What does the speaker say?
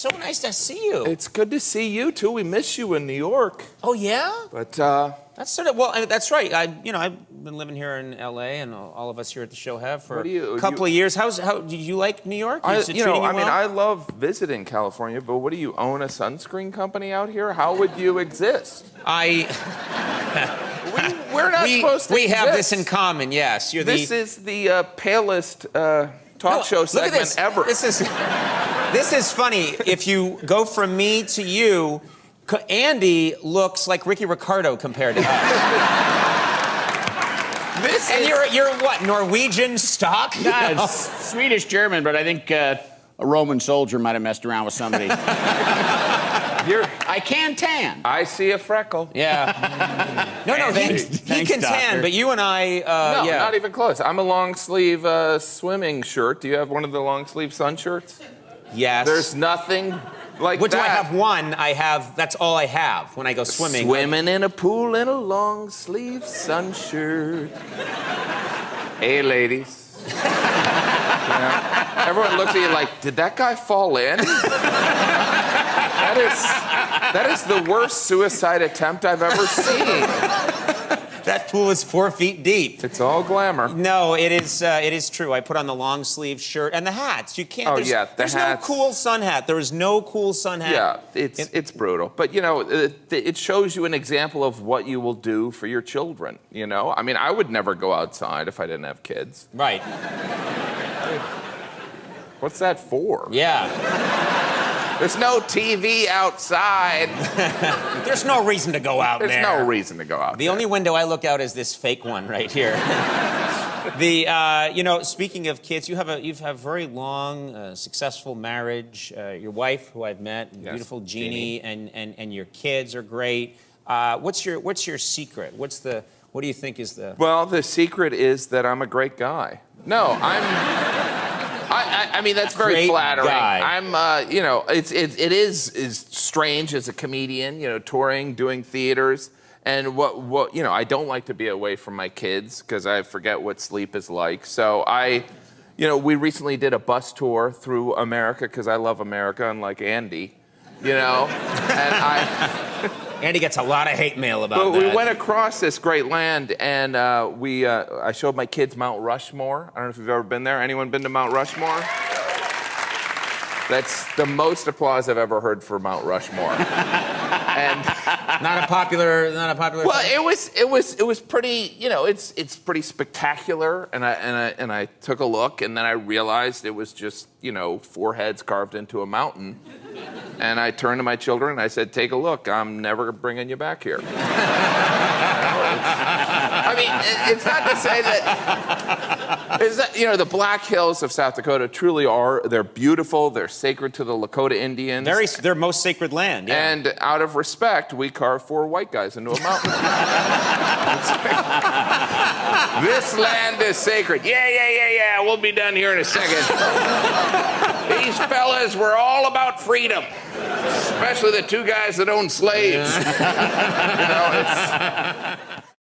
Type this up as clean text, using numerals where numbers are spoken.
so nice to see you. It's good to see you too. We miss you in New York. Oh yeah. But that's sort of that's right. I've been living here in L.A. and all of us here at the show have for a couple of years. How did you like New York? I mean, I love visiting California, but what do you own a sunscreen company out here? How would you exist? We're not supposed to. We have this in common. Yes, This is the palest talk show segment ever. This is funny. If you go from me to you, Andy looks like Ricky Ricardo compared to us. You're what, Norwegian stock? No, it's Swedish German, but I think a Roman soldier might have messed around with somebody. I can tan. I see a freckle. Yeah. No, he can tan, but you and I, no, not even close. I'm a long sleeve swimming shirt. Do you have one of the long sleeve sun shirts? Yes. There's nothing like What that. do I have? One. That's all I have when I go swimming. Swimming in a pool in a long sleeve sun shirt. Hey, ladies. Everyone looks at you like, did that guy fall in? That is the worst suicide attempt I've ever seen. That pool is 4 feet deep. It's all glamour. No, it is true. I put on the long sleeve shirt and the hats. You can't. There's no cool sun hat. There is no cool sun hat. Yeah, it's brutal. But it shows you an example of what you will do for your children. I mean, I would never go outside if I didn't have kids. Right. What's that for? Yeah. There's no TV outside. There's no reason to go out there. There's no reason to go out there. The only window I look out is this fake one right here. Speaking of kids, you've a very long, successful marriage. Your wife, who I've met, yes, beautiful Jeannie, and your kids are great. What's your secret? What do you think is the... Well, the secret is that I'm a great guy. No, I mean, that's very great flattering. Guy. I'm, it is strange as a comedian, touring, doing theaters, and I don't like to be away from my kids because I forget what sleep is like. So we recently did a bus tour through America because I love America, unlike Andy, and Andy gets a lot of hate mail about that. But we went across this great land, and I showed my kids Mount Rushmore. I don't know if you've ever been there. Anyone been to Mount Rushmore? That's the most applause I've ever heard for Mount Rushmore. And not a popular. Well, it was pretty. It's pretty spectacular. And I took a look, and then I realized it was just 4 heads carved into a mountain. And I turned to my children and I said, "Take a look. I'm never bringing you back here." I mean, it's not to say that the Black Hills of South Dakota truly they're beautiful. They're sacred to the Lakota Indians. Their most sacred land. Yeah. And out of respect, we carved 4 white guys into a mountain. This land is sacred. Yeah. We'll be done here in a second. These fellas were all about freedom, especially the 2 guys that own slaves.